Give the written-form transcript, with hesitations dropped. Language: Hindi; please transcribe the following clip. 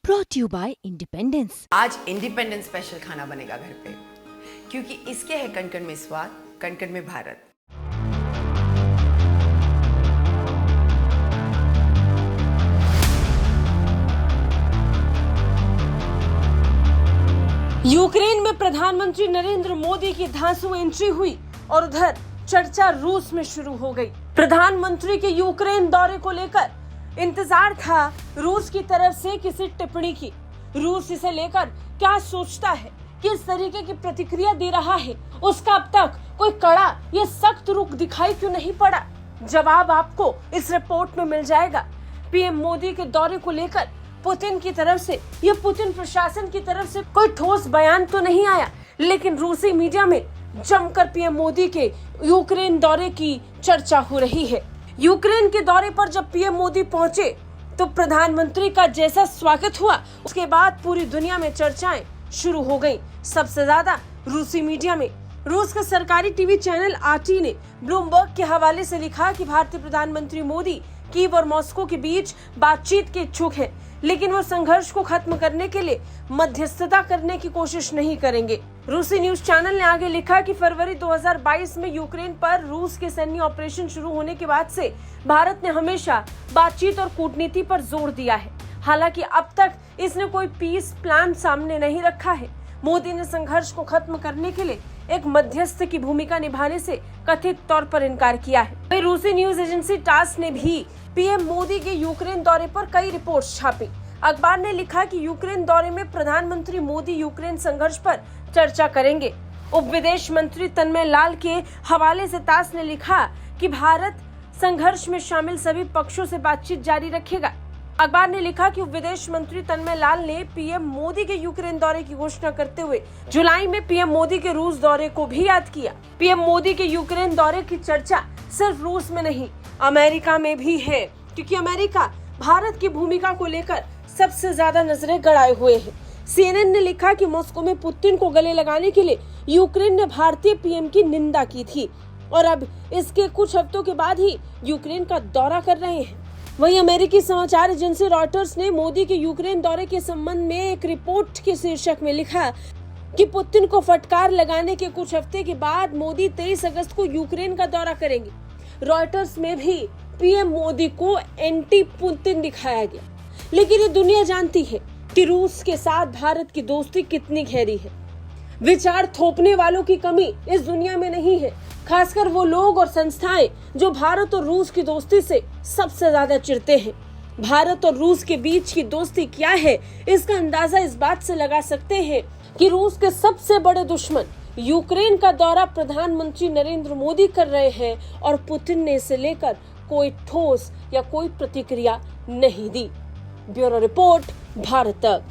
brought you by Independence। आज इंडिपेंडेंस स्पेशल खाना बनेगा घर पे, क्योंकि इसके है कण कण में स्वाद, कण कण में भारत। यूक्रेन में प्रधानमंत्री नरेंद्र मोदी की धांसू एंट्री हुई और उधर चर्चा रूस में शुरू हो गई। प्रधानमंत्री के यूक्रेन दौरे को लेकर इंतजार था रूस की तरफ से किसी टिप्पणी की। रूस इसे लेकर क्या सोचता है, किस तरीके की प्रतिक्रिया दे रहा है, उसका अब तक कोई कड़ा या सख्त रुख दिखाई क्यों नहीं पड़ा? जवाब आपको इस रिपोर्ट में मिल जाएगा। पीएम मोदी के दौरे को लेकर पुतिन की तरफ से या पुतिन प्रशासन की तरफ से कोई ठोस बयान तो नहीं आया, लेकिन रूसी मीडिया में जमकर पीएम मोदी के यूक्रेन दौरे की चर्चा हो रही है। यूक्रेन के दौरे पर जब पीएम मोदी पहुंचे तो प्रधानमंत्री का जैसा स्वागत हुआ, उसके बाद पूरी दुनिया में चर्चाएं शुरू हो गईं। सबसे ज्यादा रूसी मीडिया में रूस का सरकारी टीवी चैनल आरटी ने ब्लूमबर्ग के हवाले से लिखा कि भारतीय प्रधानमंत्री मोदी कीव और मॉस्को के बीच बातचीत के इच्छुक हैं, लेकिन वो संघर्ष को खत्म करने के लिए मध्यस्थता करने की कोशिश नहीं करेंगे। रूसी न्यूज चैनल ने आगे लिखा कि फरवरी 2022 में यूक्रेन पर रूस के सैन्य ऑपरेशन शुरू होने के बाद से भारत ने हमेशा बातचीत और कूटनीति पर जोर दिया है। हालांकि अब तक इसने कोई पीस प्लान सामने नहीं रखा है। मोदी ने संघर्ष को खत्म करने के लिए एक मध्यस्थ की भूमिका निभाने से कथित तौर पर इनकार किया है। वहीं रूसी न्यूज एजेंसी टास ने भी पीएम मोदी के यूक्रेन दौरे पर कई रिपोर्ट्स छापी। अखबार ने लिखा कि यूक्रेन दौरे में प्रधानमंत्री मोदी यूक्रेन संघर्ष पर चर्चा करेंगे। उप विदेश मंत्री तन्मय लाल के हवाले से टास ने लिखा कि भारत संघर्ष में शामिल सभी पक्षों से बातचीत जारी रखेगा। अखबार ने लिखा कि विदेश मंत्री तन्मय लाल ने पीएम मोदी के यूक्रेन दौरे की घोषणा करते हुए जुलाई में पीएम मोदी के रूस दौरे को भी याद किया। पीएम मोदी के यूक्रेन दौरे की चर्चा सिर्फ रूस में नहीं, अमेरिका में भी है, क्योंकि अमेरिका भारत की भूमिका को लेकर सबसे ज्यादा नजरें गड़ाए हुए है। सीएनएन ने लिखा कि मॉस्को में पुतिन को गले लगाने के लिए यूक्रेन ने भारतीय पीएम की निंदा की थी और अब इसके कुछ हफ्तों के बाद ही यूक्रेन का दौरा कर रहे हैं। वहीं अमेरिकी समाचार एजेंसी रॉयटर्स ने मोदी के यूक्रेन दौरे के संबंध में एक रिपोर्ट के शीर्षक में लिखा कि पुतिन को फटकार लगाने के कुछ हफ्ते के बाद मोदी 23 अगस्त को यूक्रेन का दौरा करेंगे। रॉयटर्स में भी पीएम मोदी को एंटी पुतिन दिखाया गया, लेकिन ये दुनिया जानती है कि रूस के साथ भारत की दोस्ती कितनी गहरी है। विचार थोपने वालों की कमी इस दुनिया में नहीं है, खासकर वो लोग और संस्थाएं जो भारत और रूस की दोस्ती से सबसे ज्यादा चिढ़ते हैं। भारत और रूस के बीच की दोस्ती क्या है, इसका अंदाजा इस बात से लगा सकते हैं कि रूस के सबसे बड़े दुश्मन यूक्रेन का दौरा प्रधानमंत्री नरेंद्र मोदी कर रहे हैं और पुतिन ने इसे लेकर कोई ठोस या कोई प्रतिक्रिया नहीं दी। ब्यूरो रिपोर्ट, भारत तक।